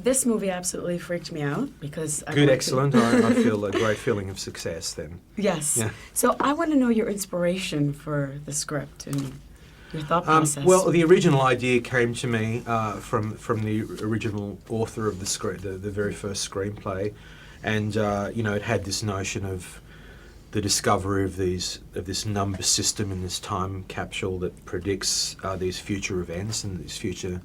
this movie absolutely freaked me out because Good, excellent. I feel a great feeling of success then. Yes. Yeah. So I want to know your inspiration for the script and your thought process. Well, the original idea came to me from the original author of the very first screenplay, and it had this notion of the discovery of this number system in this time capsule that predicts these future events and these future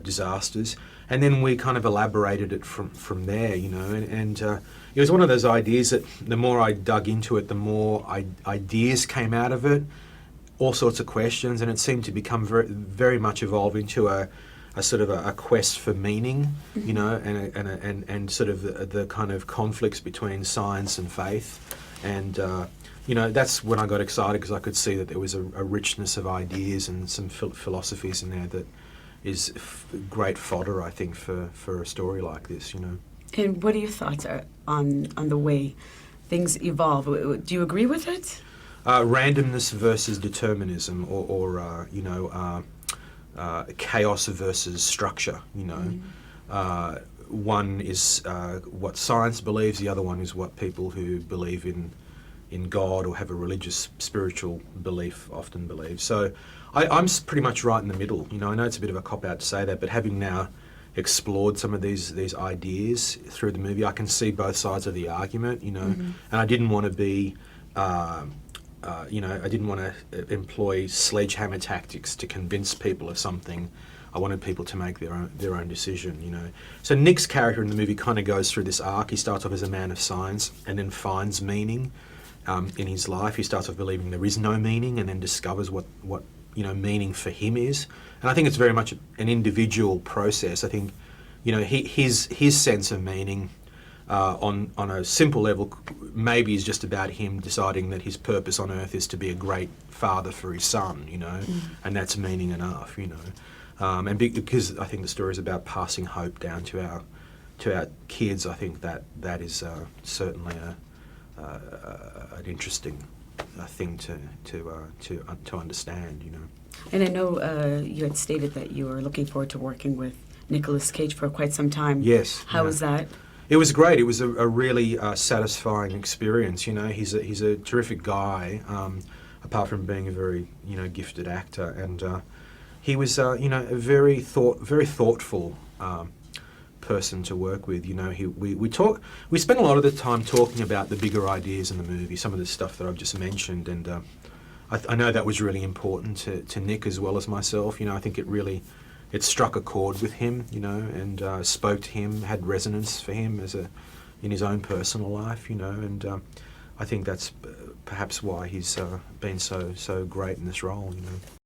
disasters, and then we kind of elaborated it from there, and it was one of those ideas that the more I dug into it, the more ideas came out of it, all sorts of questions, and it seemed to become very, very much evolve into a sort of a quest for meaning, and sort of the kind of conflicts between science and faith, and that's when I got excited because I could see that there was a richness of ideas and some philosophies in there that is great fodder, I think, for a story like this, And what are your thoughts on the way things evolve? Do you agree with it? Randomness versus determinism, or chaos versus structure. One is what science believes, the other one is what people who believe in God or have a religious, spiritual belief often believe. So I'm pretty much right in the middle. I know it's a bit of a cop-out to say that, but having now explored some of these ideas through the movie, I can see both sides of the argument, and I didn't want to be... I didn't want to employ sledgehammer tactics to convince people of something. I wanted people to make their own decision, So Nick's character in the movie kind of goes through this arc. He starts off as a man of science and then finds meaning in his life. He starts off believing there is no meaning and then discovers what meaning for him is. And I think it's very much an individual process. I think, his sense of meaning on a simple level maybe is just about him deciding that his purpose on earth is to be a great father for his son, and that's meaning enough, and because I think the story is about passing hope down to our kids, I think that is certainly an interesting thing to understand, And I know you had stated that you were looking forward to working with Nicolas Cage for quite some time. Yes. How was that? It was great. It was a really satisfying experience. He's a terrific guy, apart from being a very gifted actor, and he was a very thoughtful person to work with. We spent a lot of the time talking about the bigger ideas in the movie, some of the stuff that I've just mentioned, and I know that was really important to Nick as well as myself. I think it struck a chord with him, and spoke to him, had resonance for him in his own personal life, and I think that's perhaps why he's been so great in this role,